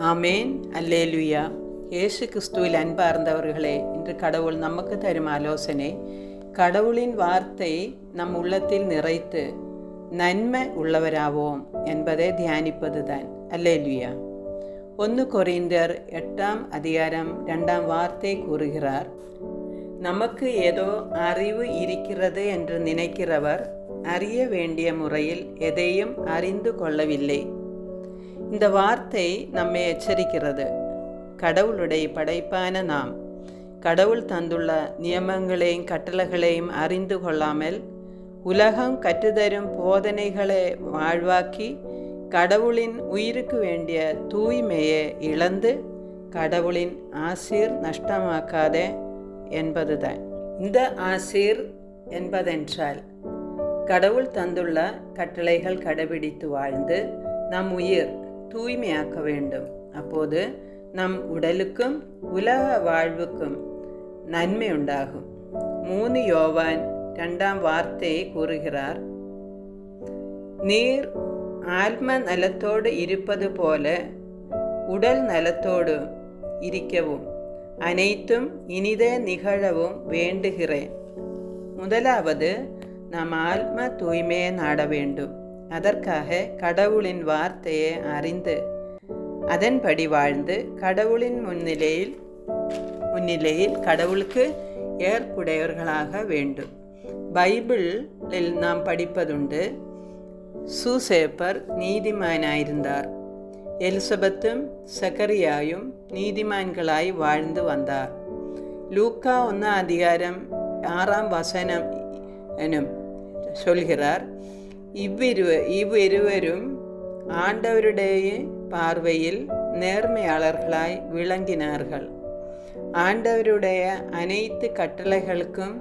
ஆமேன். அல்லேலுயா. இயேசு கிறிஸ்துவில் அன்பார்ந்தவர்களே, இன்று கடவுள் நமக்கு தரும் ஆலோசனை, கடவுளின் வார்த்தை நம் உள்ளத்தில் நிறைத்து நன்மை உள்ளவராவோம் என்பதை தியானிப்பதுதான். அல்லேலுயா. 1 கொரிந்தியர் 8ஆம் அதிகாரம் 2ஆம் வார்த்தை கூறுகிறார், நமக்கு ஏதோ அறிவு இருக்கிறது என்று நினைக்கிறவர் அறிய வேண்டிய முறையில் எதையும் அறிந்து கொள்ளவில்லை. இந்த வார்த்தை நம்மை எச்சரிக்கிறது. கடவுளுடைய படைப்பான நாம் கடவுள் தந்துள்ள நியமங்களையும் கட்டளைகளையும் அறிந்து கொள்ளாமல் உலகம் கற்றுத்தரும் போதனைகளை வாழ்வாக்கி கடவுளின் உயிருக்கு வேண்டிய தூய்மையை இழந்து கடவுளின் ஆசீர் நஷ்டமாக்காதே என்பதுதான். இந்த ஆசீர் என்பதென்றால் கடவுள் தந்துள்ள கட்டளைகள் கடைபிடித்து வாழ்ந்து நம் உயிர் தூய்மையாக்க வேண்டும். அப்போது நம் உடலுக்கும் உலக வாழ்வுக்கும் நன்மை உண்டாகும். 3 யோவான் 2ஆம் வார்த்தையை கூறுகிறார், நீர் ஆத்ம நலத்தோடு இருப்பது போல உடல் நலத்தோடு இருக்கவும் அனைத்தும் இனிதே நிகழவும் வேண்டுகிறேன். முதலாவது நாம் ஆத்ம தூய்மையை நாட வேண்டும். அதற்காக கடவுளின் வார்த்தையை அறிந்து அதன்படி வாழ்ந்து கடவுளின் முன்னிலையில் கடவுளுக்கு ஏற்புடையவர்களாக வேண்டும். பைபிளில் நாம் படிப்பதுண்டு, சூசேப்பர் நீதிமானாயிருந்தார். எலிசபெத்தும் சக்கரியாயும் நீதிமான்களாய் வாழ்ந்து வந்தார். லூக்கா 1ஆம் அதிகாரம் 6ஆம் வசனம் எனும் சொல்கிறார், இவ்விருவரும் ஆண்டவருடைய பார்வையில் நேர்மையாளர்களாய் விளங்கினார்கள். ஆண்டவருடைய அனைத்து கட்டளைகளுக்கும்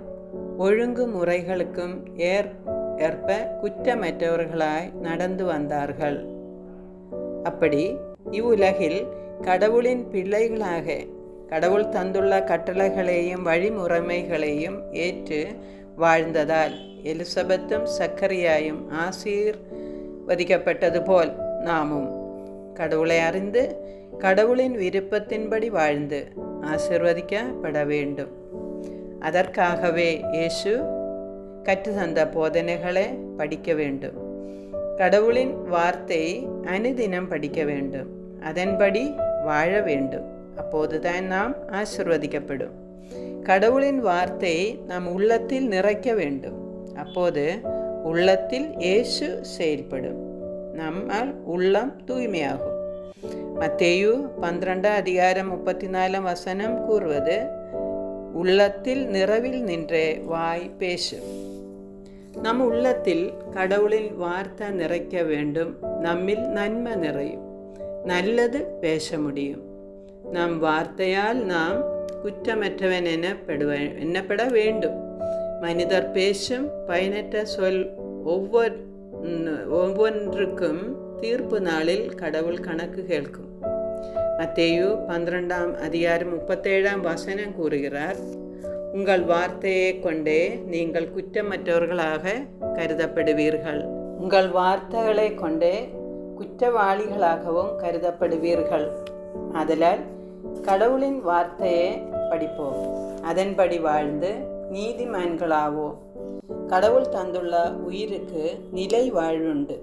ஒழுங்குமுறைகளுக்கும் ஏற்ப குற்றமற்றவர்களாய் நடந்து வந்தார்கள். அப்படி இவ்வுலகில் கடவுளின் பிள்ளைகளாக கடவுள் தந்துள்ள கட்டளைகளையும் வழிமுறைமைகளையும் ஏற்று வாழ்ந்ததால் எலிசபெத்தும் சக்கரியாயும் ஆசீர்வதிக்கப்பட்டது போல் நாமும் கடவுளை அறிந்து கடவுளின் விருப்பத்தின்படி வாழ்ந்து ஆசீர்வதிக்கப்பட வேண்டும். அதற்காகவே இயேசு கற்றுத்தந்த போதனைகளை படிக்க வேண்டும். கடவுளின் வார்த்தையை அனுதினம் படிக்க வேண்டும். அதன்படி வாழ வேண்டும். அப்போதுதான் நாம் ஆசீர்வதிக்கப்படும். கடவுளின் வார்த்தையை நம் உள்ளத்தில் நிறைக்க வேண்டும். அப்போது உள்ளத்தில் இயேசு செயல்படும். நம்மால் உள்ளம் தூய்மையாகும். மத்தேயு 12ஆம் அதிகாரம் 34ஆம் வசனம் கூறுவது, உள்ளத்தில் நிறைவில் நின்றே வாய் பேசும். நம் உள்ளத்தில் கடவுளின் வார்த்தை நிறைக்க வேண்டும். நம்மில் நன்மை நிறையும். நல்லது பேச முடியும். நம் வார்த்தையால் நாம் குற்றமற்றவன் எண்ணப்பட வேண்டும். மனிதர் பேசும் பயனற்ற சொல் ஒவ்வொன்றுக்கும் தீர்ப்பு நாளில் கடவுள் கணக்கு கேட்கும். மத்தேயு 12ஆம் அதிகாரம் 37ஆம் வசனம் கூறுகிறார், உங்கள் வார்த்தையை கொண்டே நீங்கள் குற்றமற்றவர்களாக கருதப்படுவீர்கள். உங்கள் வார்த்தைகளை கொண்டே குற்றவாளிகளாகவும் கருதப்படுவீர்கள். ஆதலால் கடவுளின் வார்த்தையை படிப்போம். அதன்படி வாழ்ந்து நீதிமான்களாவோம். கடவுள் தந்துள்ள உயிருக்கு நிலை வாழ்வுண்டு.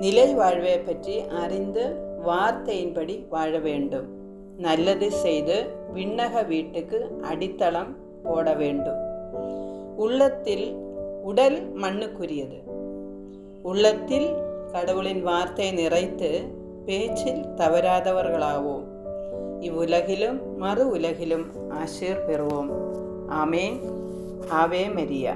நிலை வாழ்வை பற்றி அறிந்து வார்த்தையின்படி வாழ வேண்டும். நல்லது செய்து விண்ணக வீட்டுக்கு அடித்தளம் போட வேண்டும். உள்ளத்தில் உடல் மண்ணுக்குரியது. உள்ளத்தில் கடவுளின் வார்த்தை நிறைத்து பேச்சில் தவறாதவர்களாவோம். இவ்வுலகிலும் மறு உலகிலும் ஆசீர் பெறுவோம். ஆமேன். ஆவே மரியா.